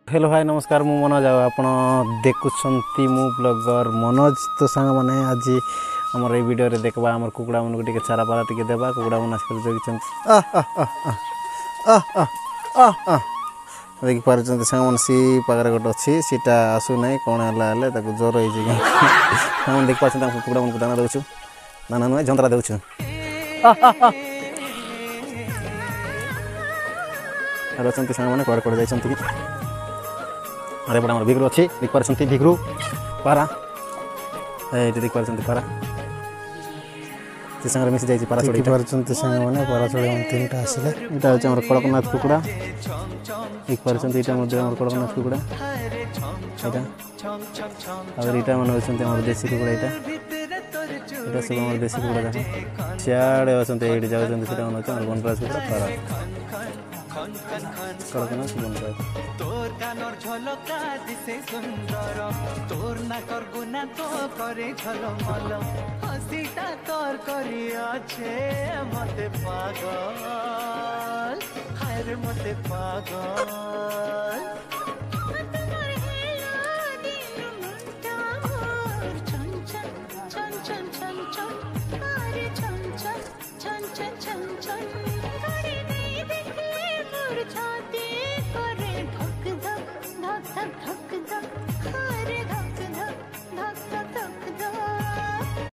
Hello hi नमस्कार मु मनोज आप देखुंत मु ब्लॉगर मनोज तो सांग मैंने आज आमर ये वीडियो रे देखबा आमर कुकुड़ा मन को चारा पारा टिके देबा कुकुड़ा मन आसकर जगिछन देखि पारछन सांग मन सी पाकर गोट अछि सीटा आसु नै कोन हला हले ताको जोर होई जे सांग देख पाछन ताको कुकुड़ा मन को दाना दउछु दाना नै जंतरा दउछु रचंती सांग माने कोड कोड जाइछंती अरे बड़ा भिग्रु अच्छी देख पार्टी भिग्रु पारा ये देख पार्टी पारा से संगे मिसी जाई पारा चढ़ी पार्टी संगे माने पारा चढ़ी तीनटा आसिले एटा होचे हमर कड़कनाथ कुकुड़ा देख पार्टी एटा मध्ये हमर कड़कनाथ कुकुड़ा एटा और एटा मन होचंती हमर देसी कुकुड़ा एटा एटा सब हमर देसी कुकुड़ा देखो सियाडे होचंती एडी जाउचंती सेटा मन होचे हमर बनराज कुकुड़ा पारा कड़कनाथ बनराज तोर कानर झलका दिसे सुंदर तोर नाकर गुना तो करे झलमल हसीटा तोर करी अच्छे मते पागल हाय रे मते पागल।